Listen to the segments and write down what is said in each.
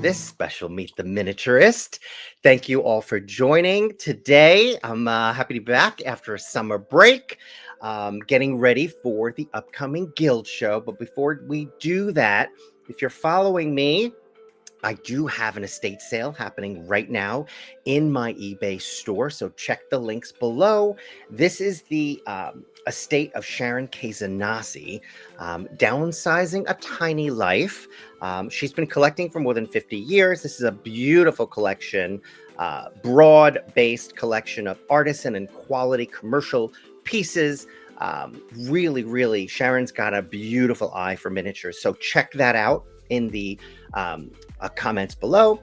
this special Meet the Miniaturist. Thank you all for joining today. I'm happy to be back after a summer break, getting ready for the upcoming Guild show. But before we do that, if you're following me, I do have an estate sale happening right now in my eBay store, so check the links below. This is the estate of Sharon Kazanasi, downsizing a tiny life. She's been collecting for more than 50 years. This is a beautiful collection, broad-based collection of artisan and quality commercial pieces. Really, Sharon's got a beautiful eye for miniatures, so check that out in the comments below.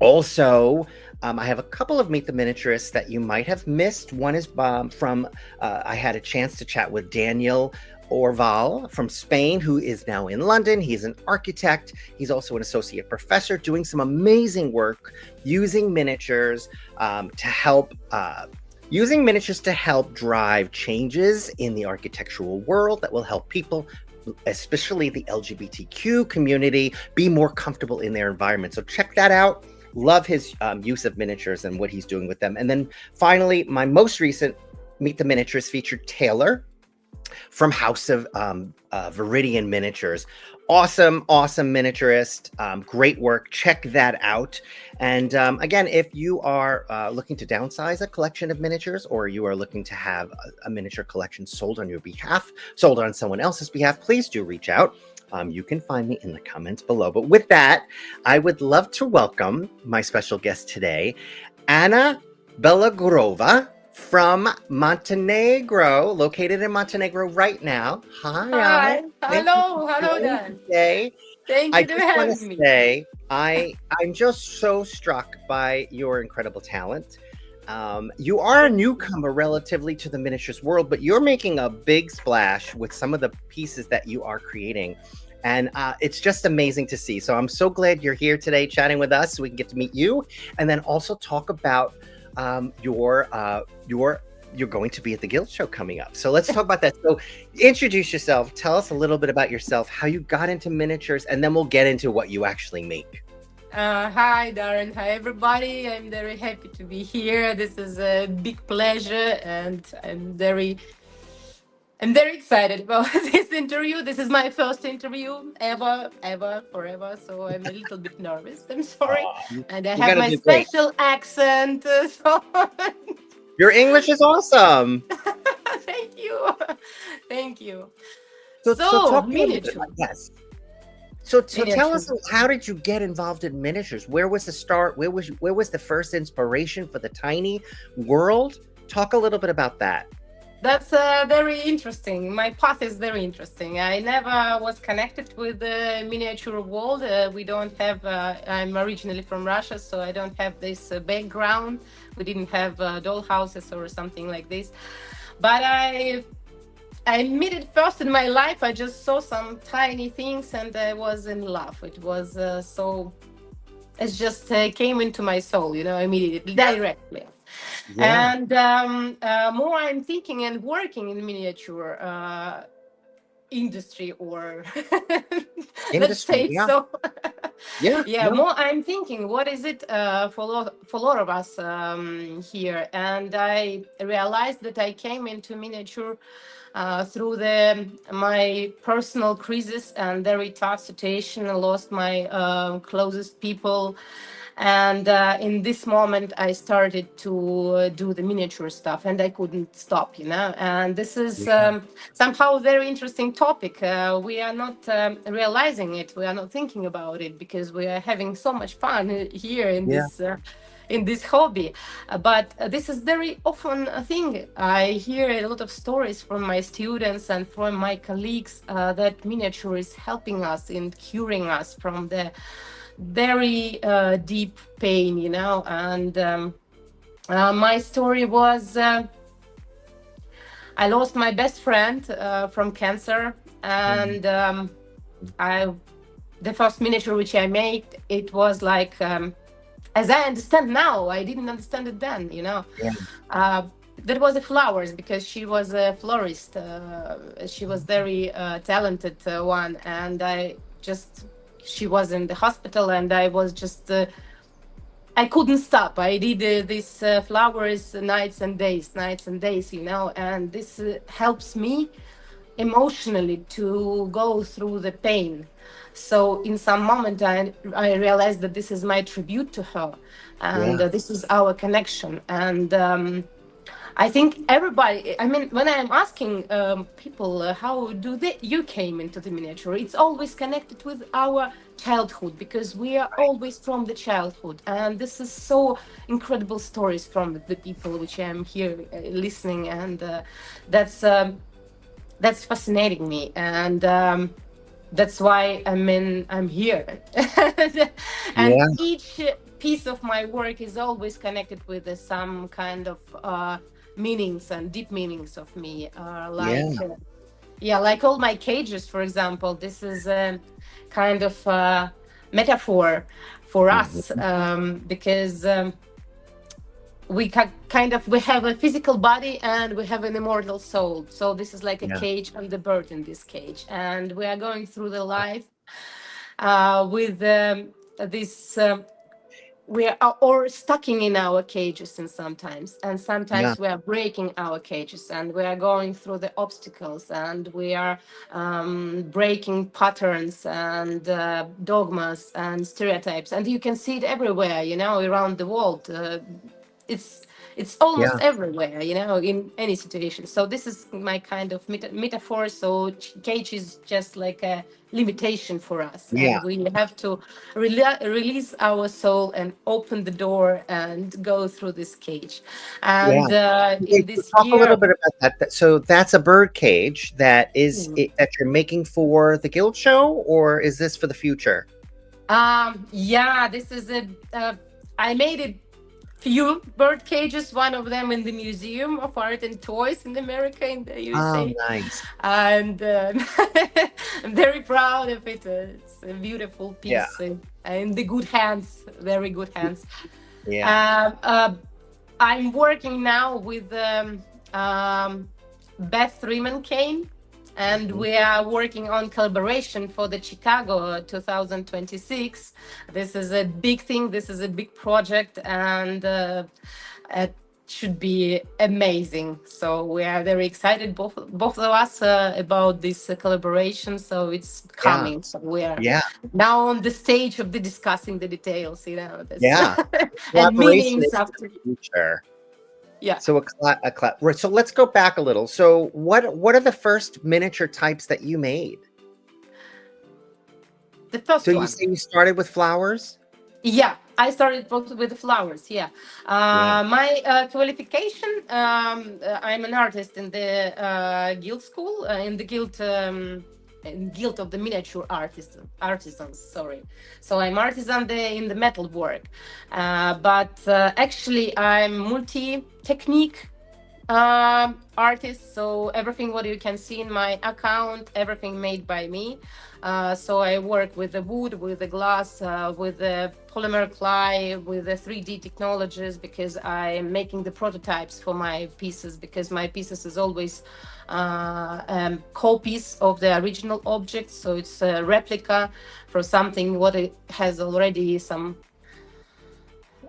Also, I have a couple of Meet the Miniaturists that you might have missed. One is from, I had a chance to chat with Daniel Orval from Spain, who is now in London. He's an architect. He's also an associate professor doing some amazing work using miniatures to help drive changes in the architectural world that will help people, especially the LGBTQ community, be more comfortable in their environment. So check that out. Love his use of miniatures and what he's doing with them. And then finally, my most recent Meet the Miniatures featured Taylor from House of Viridian Miniatures. Awesome miniaturist. Great work. Check that out. And again, if you are looking to downsize a collection of miniatures, or you are looking to have a miniature collection sold on your behalf, sold on someone else's behalf, please do reach out. You can find me in the comments below. But with that, I would love to welcome my special guest today, Anna Belogurova from Montenegro, located in Montenegro right now. Hi. Hello, Dan. Today. Thank you for having me. Say, I'm just so struck by your incredible talent. You are a newcomer relatively to the miniatures world, but you're making a big splash with some of the pieces that you are creating. And it's just amazing to see. So I'm so glad you're here today chatting with us so we can get to meet you and then also talk about you're going to be at the Guild show coming up. So let's talk about that. So introduce yourself. Tell us a little bit about yourself, how you got into miniatures, and then we'll get into what you actually make. Hi, Darren. Hi, everybody. I'm very happy to be here. This is a big pleasure, and I'm very excited about this interview. This is my first interview ever, forever. So I'm a little bit nervous. I'm sorry. And I have my special accent. So your English is awesome. Thank you. So talk miniature. Yes. So tell us, how did you get involved in miniatures? Where was the start? Where was the first inspiration for the tiny world? Talk a little bit about that. That's very interesting. My path is very interesting. I never was connected with the miniature world. We don't have, I'm originally from Russia, so I don't have this background. We didn't have doll houses or something like this. But I met it first in my life. I just saw some tiny things and I was in love. It was it just came into my soul, immediately, directly. Yeah. And more I'm thinking and working in miniature industry or let's say so. More I'm thinking, what is it for a lot of us here? And I realized that I came into miniature through my personal crisis and very tough situation. I lost my closest people. And in this moment, I started to do the miniature stuff and I couldn't stop, And this is somehow a very interesting topic. We are not realizing it. We are not thinking about it because we are having so much fun here in this hobby. But this is very often a thing. I hear a lot of stories from my students and from my colleagues that miniature is helping us in curing us from the very deep pain, and my story was I lost my best friend from cancer, and the first miniature which I made, it was like as I understand now, I didn't understand it then, that was the flowers, because she was a florist. She was very talented one, and I just she was in the hospital, and I was just I couldn't stop. I did these flowers nights and days, you know, and this helps me emotionally to go through the pain. So in some moment, I realized that this is my tribute to her, and this is our connection. And I think everybody, I mean, when I'm asking people how do you came into the miniature, it's always connected with our childhood, because we are always from the childhood. And this is so incredible stories from the people which I'm here listening. And that's fascinating me. And that's why I'm here. And Yeah. each piece of my work is always connected with some kind of meanings and deep meanings of me, like all my cages, for example. This is a kind of metaphor for us, because we have a physical body and we have an immortal soul. So this is like a cage and the bird in this cage, and we are going through the life with this we are or stucking in our cages, and sometimes we are breaking our cages, and we are going through the obstacles, and we are breaking patterns and dogmas and stereotypes, and you can see it everywhere, you know, around the world. It's almost everywhere, you know, in any situation. So this is my kind of metaphor. So cage is just like a limitation for us, and we have to release our soul and open the door and go through this cage. And in this talk a year, little bit about that. So that's a bird cage that is that you're making for the Guild show, or is this for the future? This is I made it few bird cages, one of them in the Museum of Art and Toys in America, in the USA. Oh, nice. And I'm very proud of it. It's a beautiful piece, in the good hands, very good hands. I'm working now with Beth Riemann Kane, and we are working on collaboration for the Chicago 2026. This is a big thing. This is a big project, and it should be amazing. So we are very excited, both of us, about this collaboration. So it's coming. So we are now on the stage of discussing the details, you know. And meanings after the future. Yeah. So right. So let's go back a little. So what are the first miniature types that you made? The first one. So you say you started with flowers? Yeah, I started with the flowers. My qualification, I'm an artist in the Guild school, in the Guild of the Miniature Artisans. Sorry, so I'm artisan in the metal work, but actually I'm multi-technique artist. So everything what you can see in my account, everything made by me. So I work with the wood, with the glass, with the polymer clay, with the 3D technologies, because I'm making the prototypes for my pieces, because my pieces is always copies of the original objects. So it's a replica for something what it has already some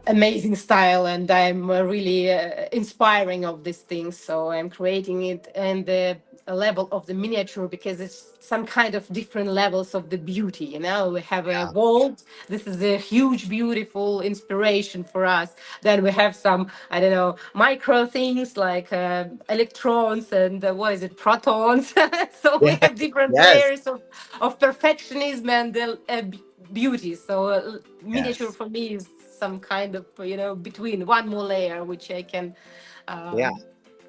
amazing style, and I'm really inspiring of these things. So I'm creating it in the level of the miniature, because it's some kind of different levels of the beauty, you know. We have a world. This is a huge, beautiful inspiration for us. Then we have some, I don't know, micro things like electrons and protons. So we have different layers of perfectionism and beauty. So miniature for me is some kind of, you know, between one more layer which I can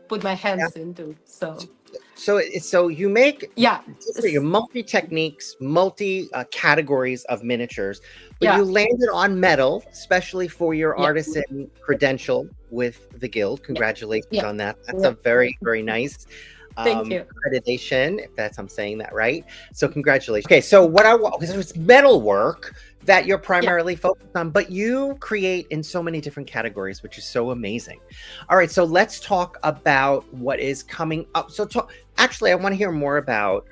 put my hands into. So you make multi techniques, multi categories of miniatures, but you landed on metal, especially for your artisan credential with the Guild. Congratulations on that. That's a very, very nice accreditation, if I'm saying that right. So congratulations. Okay, so what I want, because it's metal work that you're primarily focused on, but you create in so many different categories, which is so amazing. All right, so let's talk about what is coming up. So actually, I want to hear more about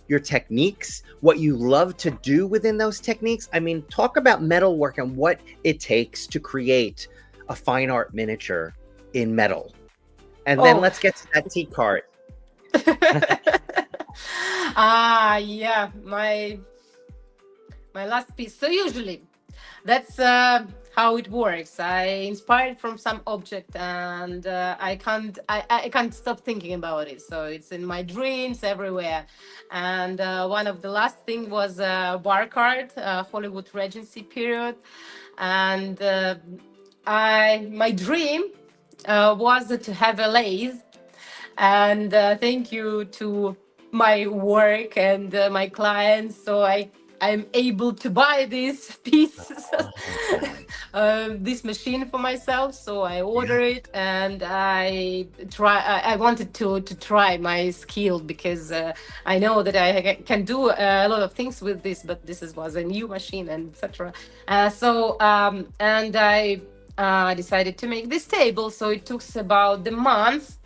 your techniques, what you love to do within those techniques. I mean, talk about metalwork and what it takes to create a fine art miniature in metal. And then let's get to that tea cart. Yeah, my last piece. So usually that's how it works. I inspired from some object, and I can't stop thinking about it. So it's in my dreams everywhere. And one of the last thing was bar card, Hollywood Regency period, and my dream was to have a lathe. And thank you to my work and my clients, so I'm able to buy this piece, this machine for myself. So I order it, and I wanted to try my skill, because I know that I can do a lot of things with this, but this was a new machine, and etc. And I decided to make this table. So it took about the month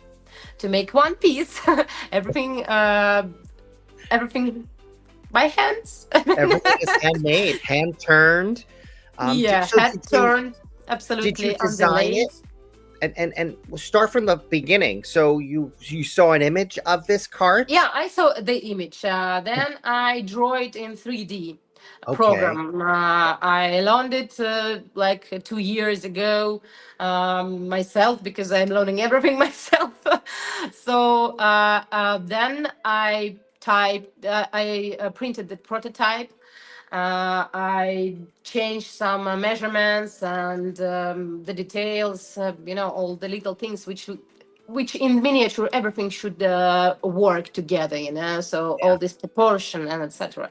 to make one piece. everything by hands. Everything is handmade, hand turned. Hand turned, absolutely. Did you design it? And we'll start from the beginning. So you saw an image of this cart? Yeah, I saw the image. Then I draw it in 3D program. I learned it like 2 years ago myself, because I'm learning everything myself. So then I printed the prototype. I changed some measurements and the details, all the little things which in miniature everything should work together, so all this proportion and etc.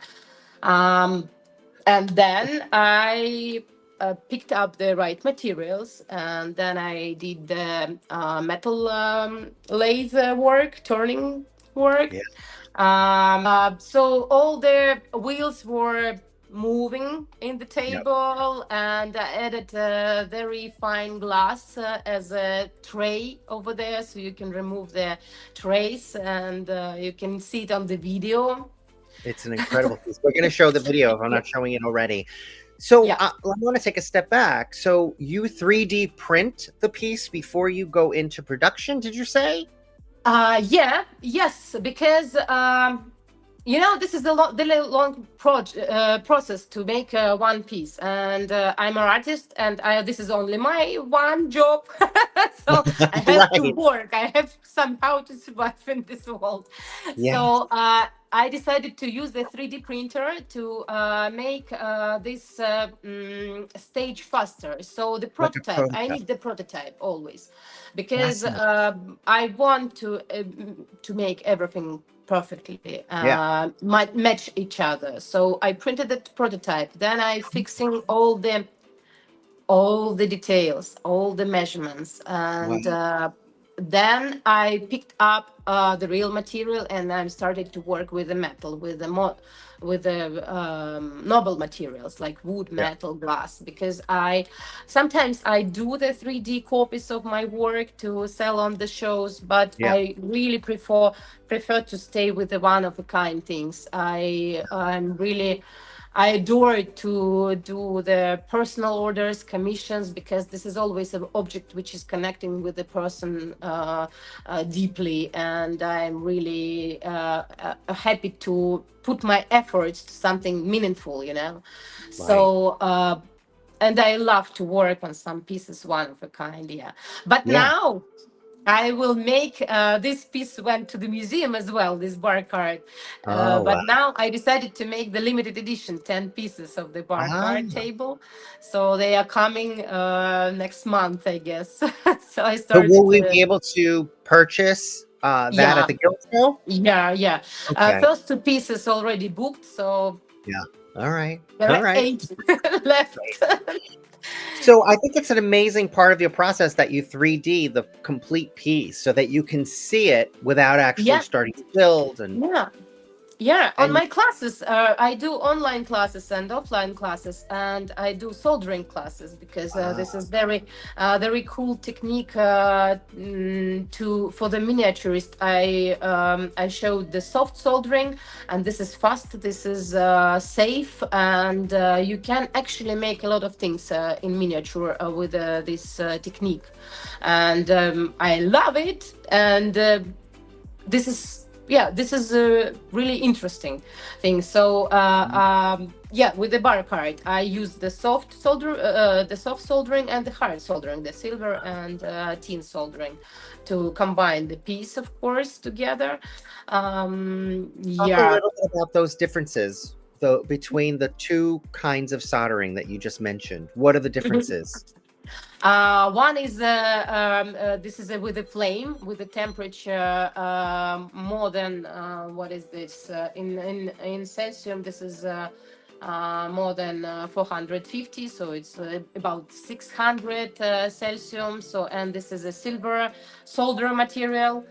And then I picked up the right materials, and then I did the metal lathe work, turning work. So all the wheels were moving in the table, and I added very fine glass as a tray over there, so you can remove the trays, and you can see it on the video. It's an incredible piece. We're going to show the video if I'm not showing it already. So I want to take a step back. So you 3D print the piece before you go into production, did you say? Yes, because this is the long process to make one piece, and I'm an artist, and this is only my one job. So I have to work. I have somehow to survive in this world. So I decided to use the 3D printer to make this stage faster. So the prototype, I need the prototype always, because I want to make everything perfectly might match each other. So I printed the prototype, then I fixing all the details, all the measurements, and then I picked up the real material, and I started to work with the metal, with the noble materials like wood, metal, glass, because sometimes I do the 3D copies of my work to sell on the shows, but I really prefer to stay with the one of a kind things. I adore to do the personal orders, commissions, because this is always an object which is connecting with the person deeply, and I'm really happy to put my efforts to something meaningful, So, and I love to work on some pieces one of a kind, But now I will make this piece went to the museum as well, this bar card. But now I decided to make the limited edition 10 pieces of the bar card table. So they are coming next month, I guess. So I started. So will we be able to purchase that at the Guild Show? Yeah. First 2 pieces already booked. So all right. There are 8 left. So I think it's an amazing part of your process that you 3D the complete piece so that you can see it without actually starting to build. And Yeah, on And my classes, I do online classes and offline classes, and I do soldering classes because this is very cool technique to for the miniaturist. I showed the soft soldering, and this is fast, this is safe, and you can actually make a lot of things in miniature with this technique, and I love it, and this is this is a really interesting thing. So with the bar card I use the soft soldering and the hard soldering, the silver and tin soldering, to combine the piece, of course, together. Talk a little bit about those differences between the two kinds of soldering that you just mentioned. What are the differences? One is this is with the flame, with the temperature more than what is this in Celsius? This is more than 450, so it's about 600 Celsius. So, and this is a silver solder material,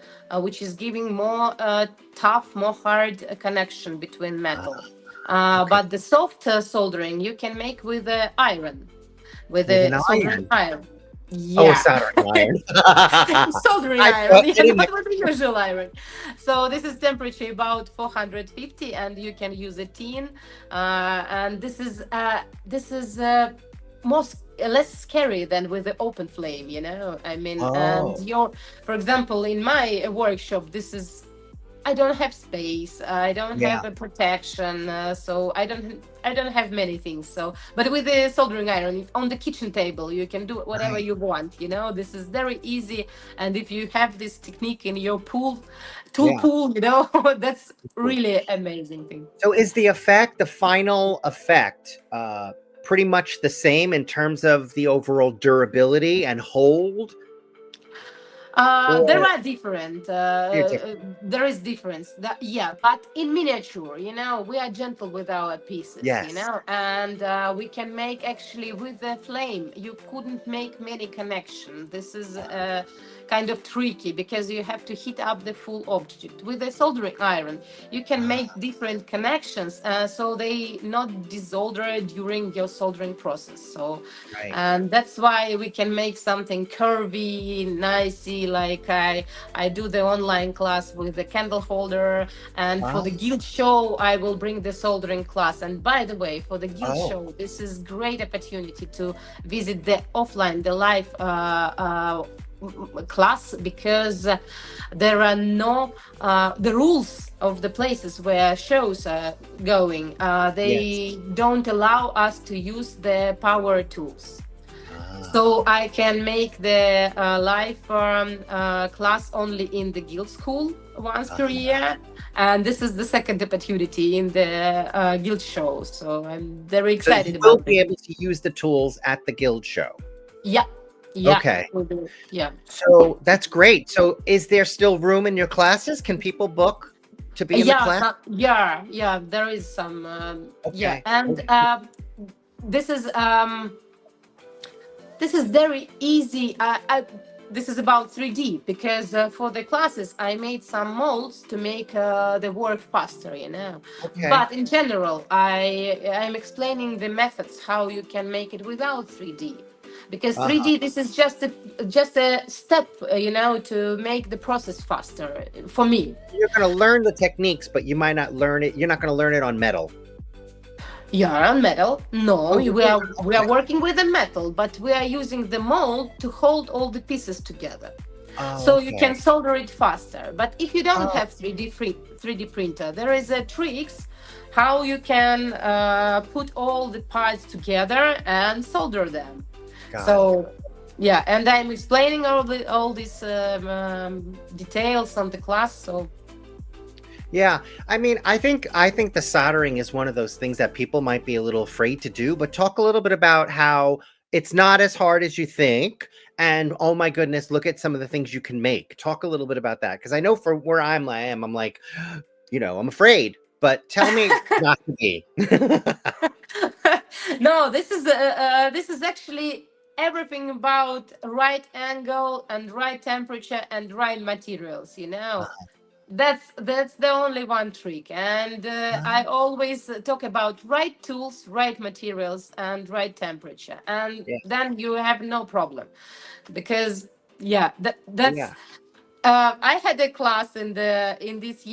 which is giving more tough, more hard connection between metal. Okay. But the soft soldering you can make with iron. With a soldering iron. Yeah. Oh, soldering iron. Soldering iron, yeah, not with the usual iron. So this is temperature about 450, and you can use a tin. And this is less scary than with the open flame, you know. I mean, and for example, in my workshop, this is. I don't have space. I don't have a protection, so I don't have many things. So, but with the soldering iron on the kitchen table, you can do whatever you want. You know, this is very easy. And if you have this technique in your pool, you know, that's really amazing thing. So, is the final effect, pretty much the same in terms of the overall durability and hold? There are different. There is difference. But in miniature, you know, we are gentle with our pieces, you know, and we can make actually with the flame. You couldn't make many connections. This is kind of tricky because you have to heat up the full object. With the soldering iron, you can make different connections, so they not desolder during your soldering process. So, and that's why we can make something curvy, nicey. Like I do the online class with the candle holder, and for the guild show I will bring the soldering class. And by the way, for the guild show, this is great opportunity to visit the offline, the live class, because there are no the rules of the places where shows are going. They don't allow us to use the power tools. So I can make the live class only in the guild school once per year, and this is the second opportunity in the guild show. So I'm very excited about it. You will be able to use the tools at the guild show. Yeah. Okay. Yeah. So that's great. So is there still room in your classes? Can people book to be in the class? Yeah. There is some. And this is very easy. This is about 3D because for the classes I made some molds to make the work faster, you know. But in general, I'm explaining the methods how you can make it without 3D. Because 3D, this is just a step, you know, to make the process faster for me. You're going to learn the techniques, but you might not learn it. You're not going to learn it on metal. Yeah, on metal. No, we are working with the metal, but we are using the mold to hold all the pieces together. So you can solder it faster. But if you don't have 3D printer, there is a tricks how you can put all the parts together and solder them. Yeah, and I'm explaining all these details on the class. So yeah, I mean, I think the soldering is one of those things that people might be a little afraid to do. But talk a little bit about how it's not as hard as you think, and oh my goodness, look at some of the things you can make. Talk a little bit about that, because I know for where I'm like, you know, I'm afraid. But tell me not to be. No, this is actually everything about right angle and right temperature and right materials, you know. that's the only one trick, and I always talk about right tools, right materials, and right temperature, and Yeah. then you have no problem, because yeah, that's Yeah. I had a class in this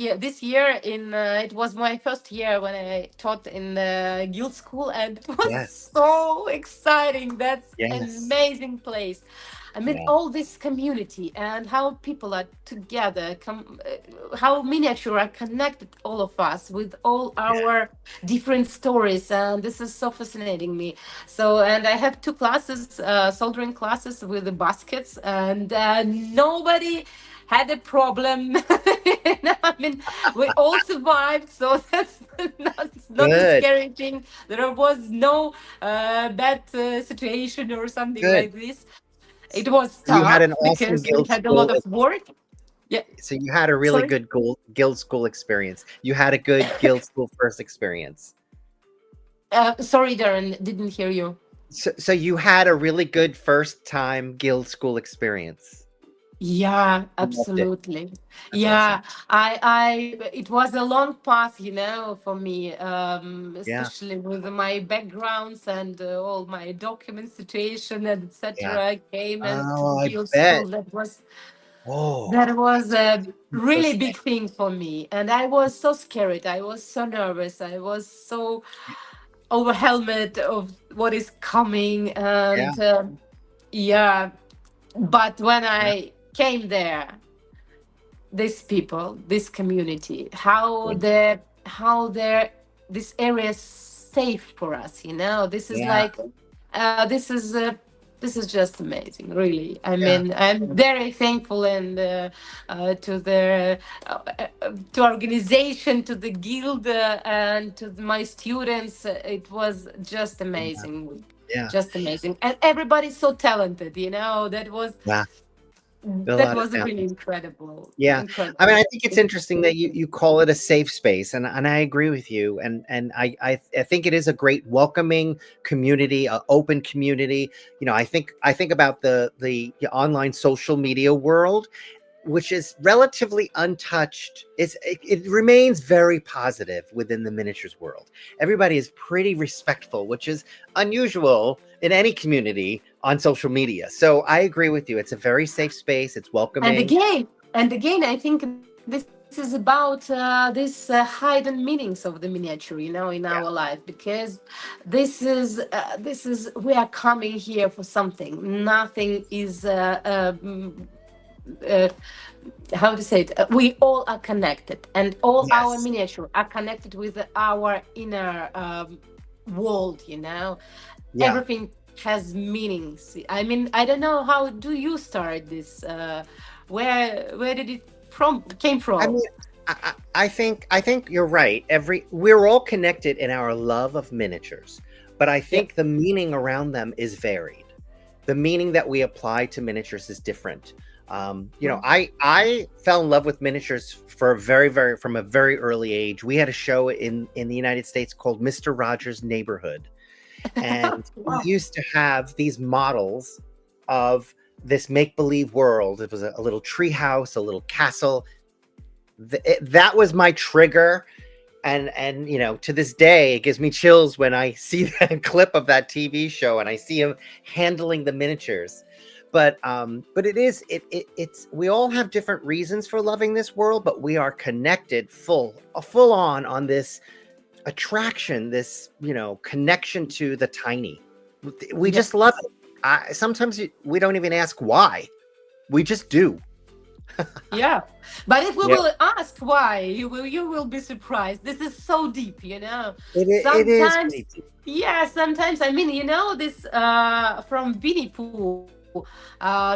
year in it was my first year when I taught in the guild school, and it was Yes. so exciting. That's an Yes. amazing place. I mean, Yeah. all this community and how people are together, how miniature are connected, all of us, with all our different stories, and this is so fascinating me. So, and I have two classes, soldering classes with the baskets, and nobody had a problem. I mean, we all survived, so that's not a Good. scary thing. There was no bad situation or something Good. like this. It was So you had an tough awesome because we guild had a lot school. of work. Yeah, So you had a really sorry. good guild school experience. You had a good guild school first experience. Sorry, Darren, didn't hear you. So you had a really good first time guild school experience. Yeah, You loved it. absolutely. That's awesome. Yeah, it was a long path, for me, Yeah. especially with my backgrounds and all my document situation and Yeah. etc. I came and to the Oh, I guild bet. school. Oh, That was a really interesting. big thing for me, and I was so scared. I was so nervous. I was so overwhelmed of what is coming, Yeah. and yeah. But when Yeah. I came there, these people, this community, how they're this area is safe for us. This is Yeah. like this is just amazing, really. I Yeah. mean, I'm very thankful, and to the to organization, to the guild, and to my students. It was just Yeah. amazing, Yeah. just amazing, and everybody's so talented. Yeah. A That lot of was really talent. incredible, Yeah. I mean, incredible. I think it's interesting that you call it a safe space, and I agree with you. And I think it is a great welcoming community, a open community. I think about the online social media world, which is relatively untouched. It remains very positive within the miniatures world. Everybody is pretty respectful, which is unusual in any community on social media. So I agree with you. It's a very safe space. It's And welcoming. again, I think this is about this hidden meanings of the miniature, in our Yeah. life, because this is we are coming here for something. Nothing is uh, how to say it. We all are connected, and all our Yes. miniature are connected with our inner world. Yeah. Everything has meanings. I mean, I don't know, how do you start this? Where did it came I from? mean, I think you're right. We're all connected in our love of miniatures, but I Yeah. think the meaning around them is varied. The meaning that we apply to miniatures is different. Mm. I fell in love with miniatures for from a very early age. We had a show in the United States called Mr. Rogers' Neighborhood, and we Wow. used to have these models of this make believe world. It was a little tree house, a little castle. That was my trigger, and to this day it gives me chills when I see that clip of that TV show and I see him handling the miniatures. But it's we all have different reasons for loving this world, but we are connected full on this attraction, this connection to the tiny. We Yeah. just love it. Sometimes we don't even ask why, we just do. Yeah. But if we Yeah. will ask why, you will be surprised. This is so deep, It is Sometimes, pretty deep. yeah, sometimes, I mean, this from Winnie Pooh.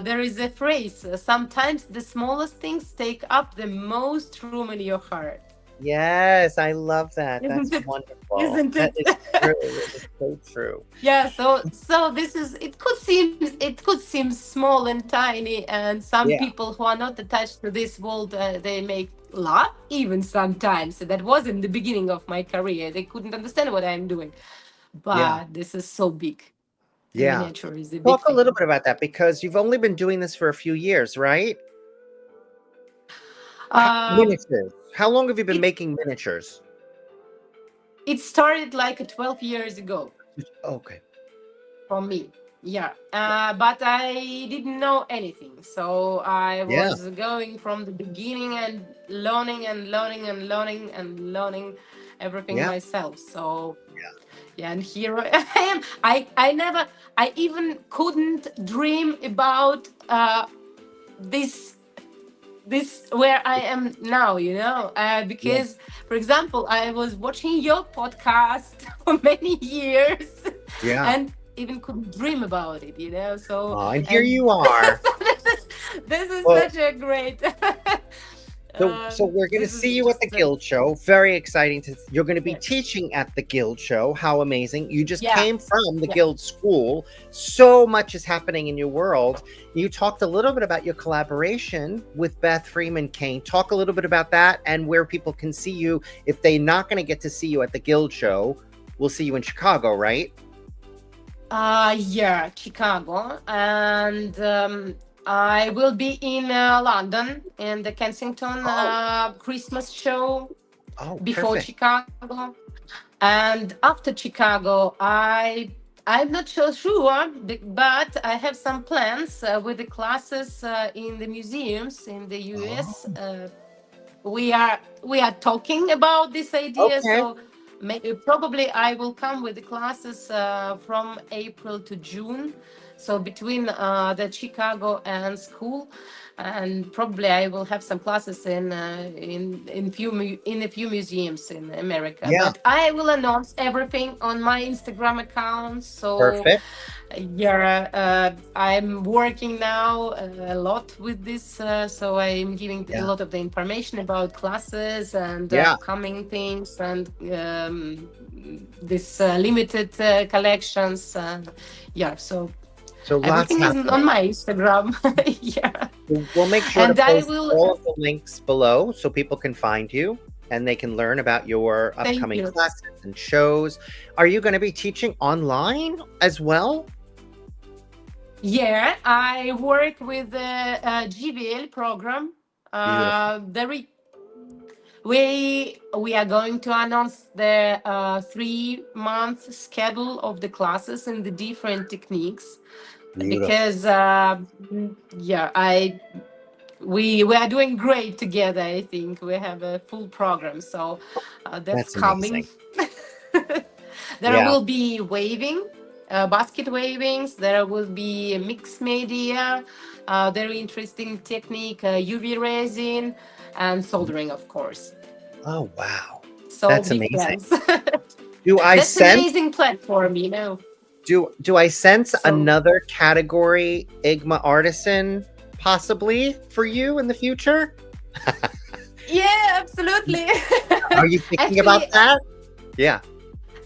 There is a phrase, sometimes the smallest things take up the most room in your heart. Yes, I love that. Isn't That's it? wonderful. Isn't That it? is true. It is so true. Yeah, so this is, it could seem small and tiny, and some Yeah. people who are not attached to this world, they make laugh even sometimes. That was in the beginning of my career. They couldn't understand what I'm doing, Yeah. but this is so big. The Yeah. miniature is a big Talk a little thing. bit about that because you've only been doing this for a few years, right? Um, Miniatures. How long have you been it making miniatures? it started like 12 years ago Okay. for me. Yeah, but I didn't know anything, so I Yeah. was going from the beginning and learning and learning and learning and learning everything Yeah. myself. So Yeah. yeah, and here I am. I never, I even couldn't dream about this this where I am now, Yeah. because, for example, I was watching your podcast for many years Yeah. and even couldn't dream about it, So, Oh, and here and you are. this is Well, such a great. so we're going to This see is you at the just Guild Show. Very exciting you're going to be yes, teaching at the Guild Show. How amazing. You just yeah, came from the yeah. Guild School. So much is happening in your world. You talked a little bit about your collaboration with Beth Freeman Kane. Talk a little bit about that and where people can see you. If they're not going to get to see you at the Guild Show, we'll see you in Chicago, right? Yeah, Chicago, and I will be in London in the Kensington Oh, Christmas show oh, before perfect. Chicago, and after Chicago, I'm not so sure, but I have some plans with the classes in the museums in the Oh, US. We are talking about this idea, okay. so probably I will come with the classes from April to June, so between the Chicago and school, and probably I will have some classes in a few museums in America, Yeah, but I will announce everything on my Instagram account. So perfect. yeah, I'm working now a lot with this, so I'm giving a Yeah, lot of the information about classes and yeah. upcoming things and this limited collections. Yeah, so So lots everything is happening. on my Instagram. Yeah, We'll make sure to and I post will. all of the links below so people can find you and they can learn about your Thank upcoming you. classes and shows. Are you going to be teaching online as well? Yeah, I work with the GVL program. Beautiful. We are going to announce the 3 month schedule of the classes and the different techniques Beautiful. because yeah, we are doing great together. I think we have a full program, so that's That's coming. amazing. There Yeah. will be waving, basket wavings. There will be mixed media, very interesting technique, UV resin, and soldering, of course. Oh, wow. So That's big amazing. plans. Do I That's sense amazing platform. do I sense So another category IGMA artisan possibly for you in the future? yeah, absolutely. Are you thinking about actually, that? Yeah.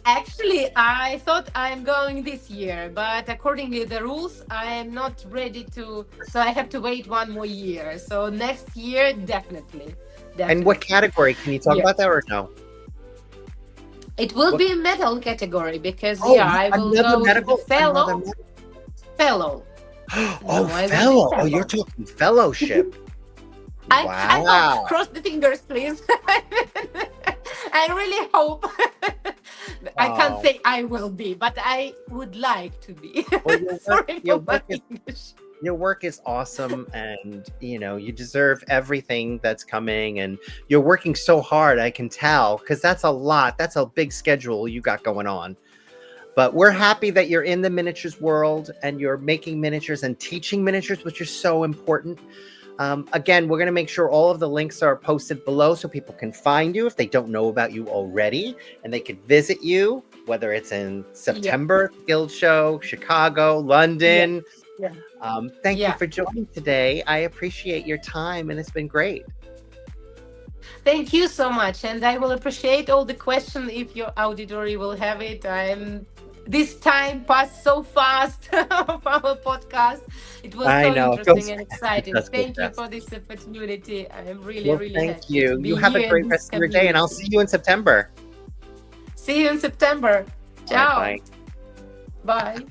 actually, I thought I'm going this year, but accordingly the rules, I am not ready to. So I have to wait one more year. So next year, definitely, And what definitely. category? Can you talk Yeah. about that or no? It will What? be a metal category because Oh, I will another go to the medical, another fellow. Fellow. Oh, No, I will be fellow. Oh, you're fellow. talking fellowship. I hope. Wow. Cross the fingers, please. I really hope. I can't Oh, say I will be, but I would like to be. well, Sorry your for work my is English. your work is awesome, and you deserve everything that's coming, and you're working so hard. I can tell because that's a lot. That's a big schedule you got going on. But we're happy that you're in the miniatures world and you're making miniatures and teaching miniatures, which is so important. Again, we're going to make sure all of the links are posted below so people can find you if they don't know about you already, and they can visit you, whether it's in Yeah. September, Guild Show, Chicago, Yeah. London. Yeah. Thank you Yeah. for joining today. I appreciate your time, and it's been great. Thank you so much, and I will appreciate all the questions if your auditory will have it. This time passed so fast of our podcast. It was I so know. It interesting goes and fast. It exciting. does go Thank you fast. for this opportunity. I am really, Well, really thank happy to you. be You have a here in great this rest of your day, and I'll community. see you in September. See you in September. All right, Ciao. bye. Bye.